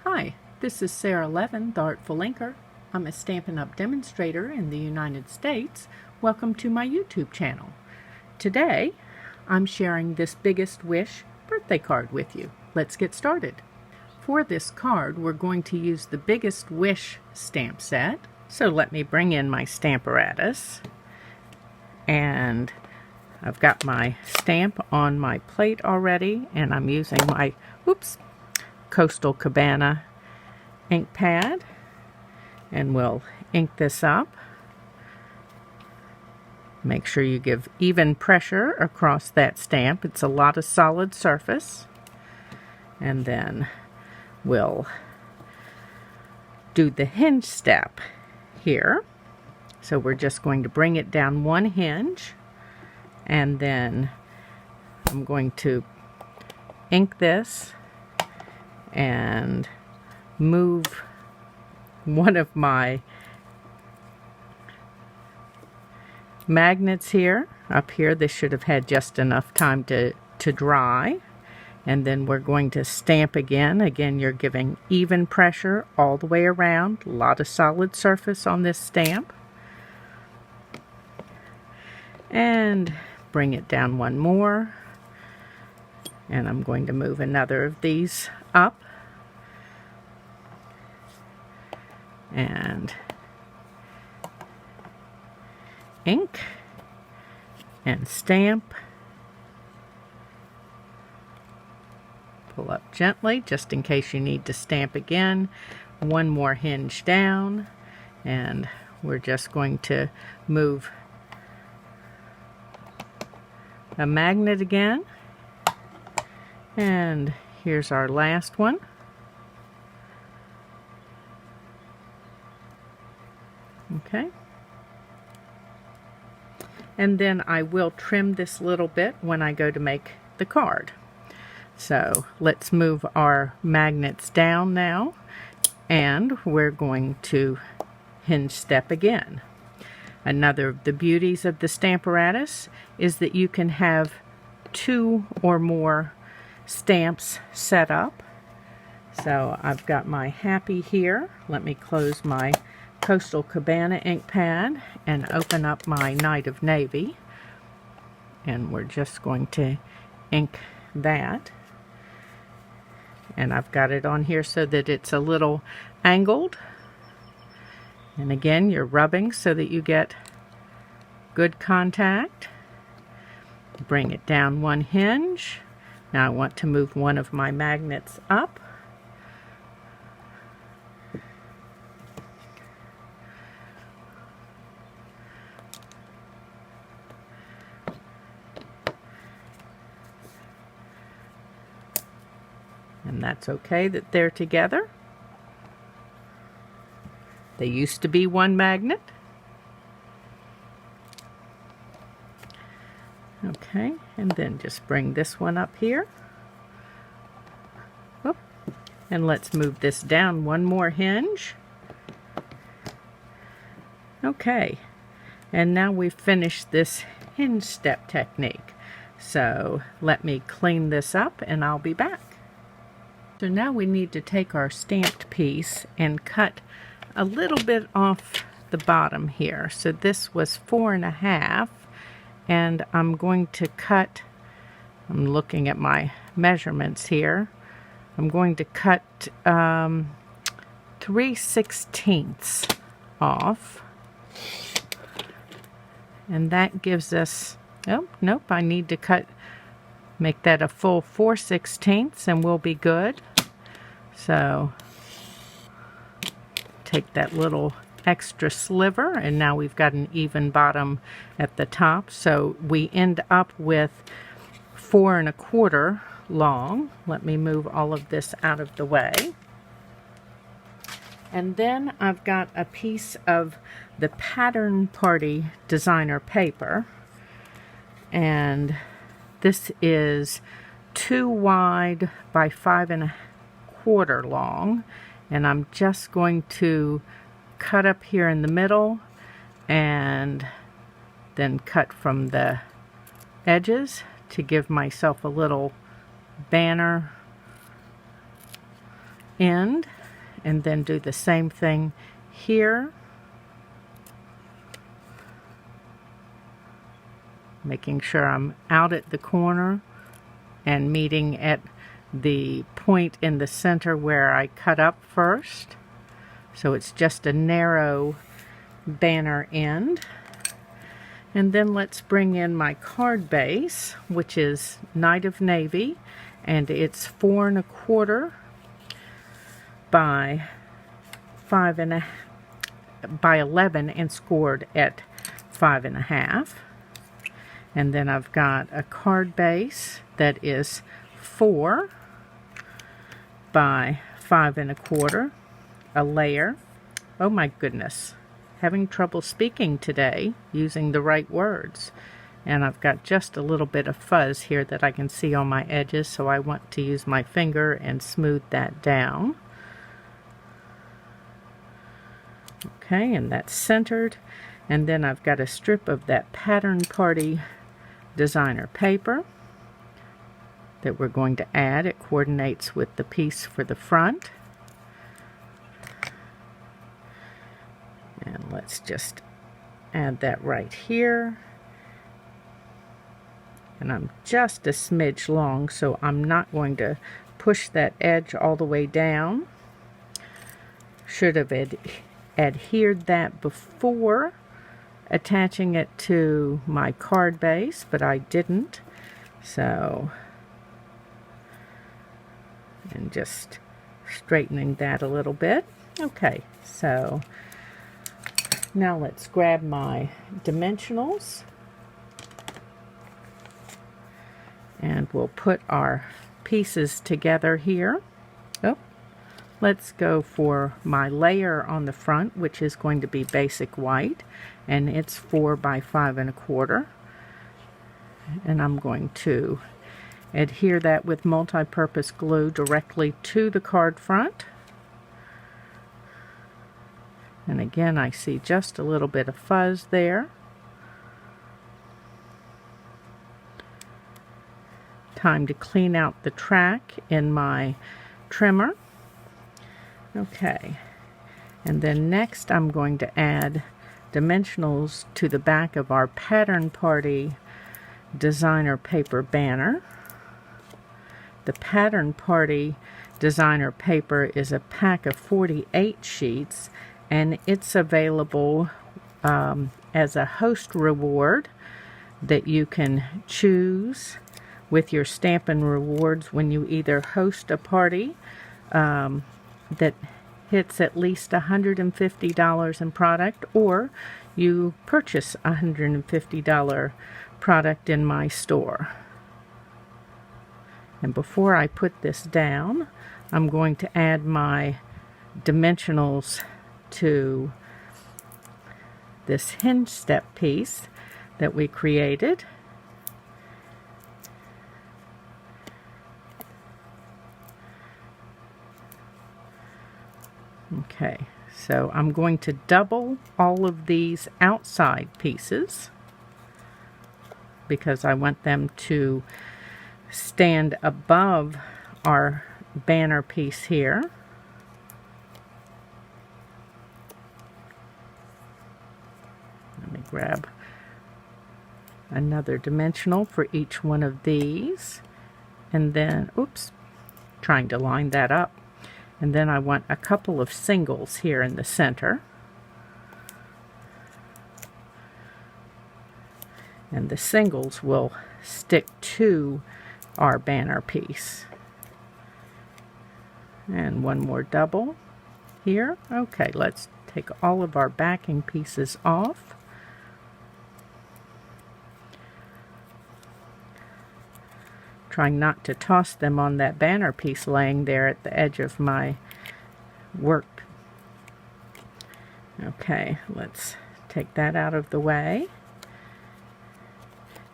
Hi, this is Sara Levin, the Artful Inker. I'm a Stampin' Up! Demonstrator in the United States. Welcome to my YouTube channel. Today, I'm sharing this Biggest Wish birthday card with you. Let's get started. For this card, we're going to use the Biggest Wish stamp set. So let me bring in my Stamparatus. And I've got my stamp on my plate already, and I'm using my, Coastal Cabana ink pad, and we'll ink this up. Make sure you give even pressure across that stamp. It's a lot of solid surface. And then we'll do the hinge step here. So we're just going to bring it down one hinge, and then I'm going to ink this and move one of my magnets here up here. This should have had just enough time to dry. And then we're going to stamp again. Again, you're giving even pressure all the way around. A lot of solid surface on this stamp. And bring it down one more. And I'm going to move another of these up. And ink and stamp. Pull up gently just in case you need to stamp again. One more hinge down, and we're just going to move a magnet again. And here's our last one. Okay. And then I will trim this little bit when I go to make the card. So let's move our magnets down now, and we're going to hinge step again. Another of the beauties of the Stamparatus is that you can have 2 or more stamps set up. So I've got my Happy here. Let me close my Coastal Cabana ink pad and open up my Night of Navy, and we're just going to ink that. And I've got it on here so that it's a little angled, and again you're rubbing so that you get good contact. Bring it down one hinge. Now I want to move one of my magnets up. And that's okay that they're together. They used to be one magnet. Okay, and then just bring this one up here. Whoop. And let's move this down one more hinge. Okay, and now we've finished this hinge step technique. So let me clean this up and I'll be back. So now we need to take our stamped piece and cut a little bit off the bottom here. So this was 4.5, and I'm going to cut, I'm looking at my measurements here, I'm going to cut 3/16 off, and that gives us, oh nope, I need to make that a full 4/16 and we'll be good. So take that little extra sliver, and now we've got an even bottom at the top. So we end up with 4.25 long. Let me move all of this out of the way. And then I've got a piece of the Pattern Party designer paper, and this is 2 wide by 5.25 long, and I'm just going to cut up here in the middle and then cut from the edges to give myself a little banner end, and then do the same thing here, making sure I'm out at the corner and meeting at the point in the center where I cut up first. So it's just a narrow banner end. And then let's bring in my card base, which is Night of Navy, and it's 4 1/4 by 11 and scored at 5 1/2. And then I've got a card base that is 4 by 5 1/4, a layer. Oh my goodness, having trouble speaking today, using the right words. And I've got just a little bit of fuzz here that I can see on my edges, so I want to use my finger and smooth that down. Okay, and that's centered. And then I've got a strip of that Pattern Party designer paper that we're going to add. It coordinates with the piece for the front. And let's just add that right here. And I'm just a smidge long, so I'm not going to push that edge all the way down. Should have adhered that before attaching it to my card base, but I didn't. So, and just straightening that a little bit. Okay, so now let's grab my dimensionals and we'll put our pieces together here. Oh, let's go for my layer on the front, which is going to be basic white, and it's 4 by 5 1/4. And I'm going to adhere that with multi-purpose glue directly to the card front. And again, I see just a little bit of fuzz there. Time to clean out the track in my trimmer. Okay, and then next I'm going to add dimensionals to the back of our Pattern Party designer paper banner. The Pattern Party designer paper is a pack of 48 sheets, and it's available as a host reward that you can choose with your Stampin' Rewards when you either host a party that hits at least $150 in product, or you purchase a $150 product in my store. And before I put this down, I'm going to add my dimensionals to this hinge step piece that we created. Okay, so I'm going to double all of these outside pieces because I want them to stand above our banner piece here. Let me grab another dimensional for each one of these, and then, oops, trying to line that up. And then I want a couple of singles here in the center. And the singles will stick to our banner piece. And one more double here. Okay, let's take all of our backing pieces off. Trying not to toss them on that banner piece laying there at the edge of my work. Okay, let's take that out of the way.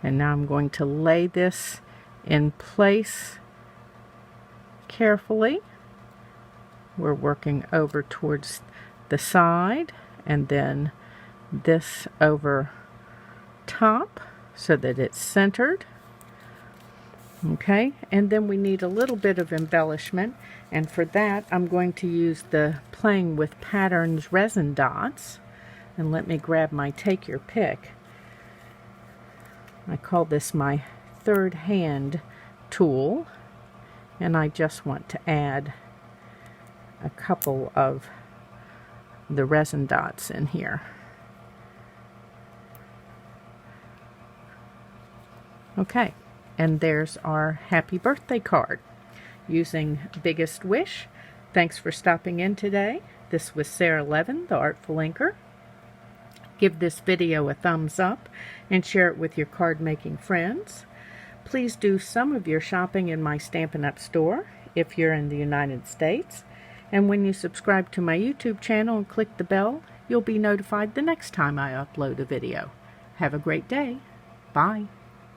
And now I'm going to lay this in place carefully. We're working over towards the side, and then this over top so that it's centered. Okay, and then we need a little bit of embellishment, and for that I'm going to use the Playing with Patterns resin dots. And let me grab my Take Your Pick. I call this my third hand tool, and I just want to add a couple of the resin dots in here. Okay, and there's our happy birthday card using Biggest Wish. Thanks for stopping in today. This was Sara Levin, the Artful Inker. Give this video a thumbs up and share it with your card making friends. Please do some of your shopping in my Stampin' Up! Store if you're in the United States. And when you subscribe to my YouTube channel and click the bell, you'll be notified the next time I upload a video. Have a great day. Bye.